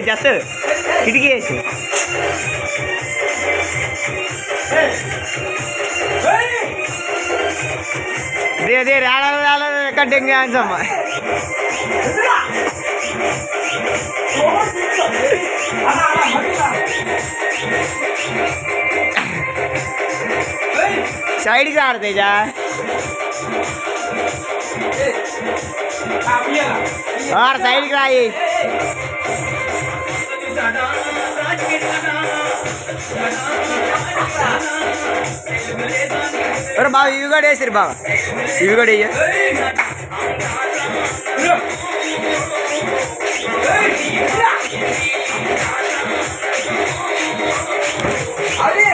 जास्त खिडकी यायची दे दे आला कटिंग जमा साइड झाड त्याच्या और साइड का ये अरे बाबा इविगड आहे सिर्फ बाबा इविगड आहे अरे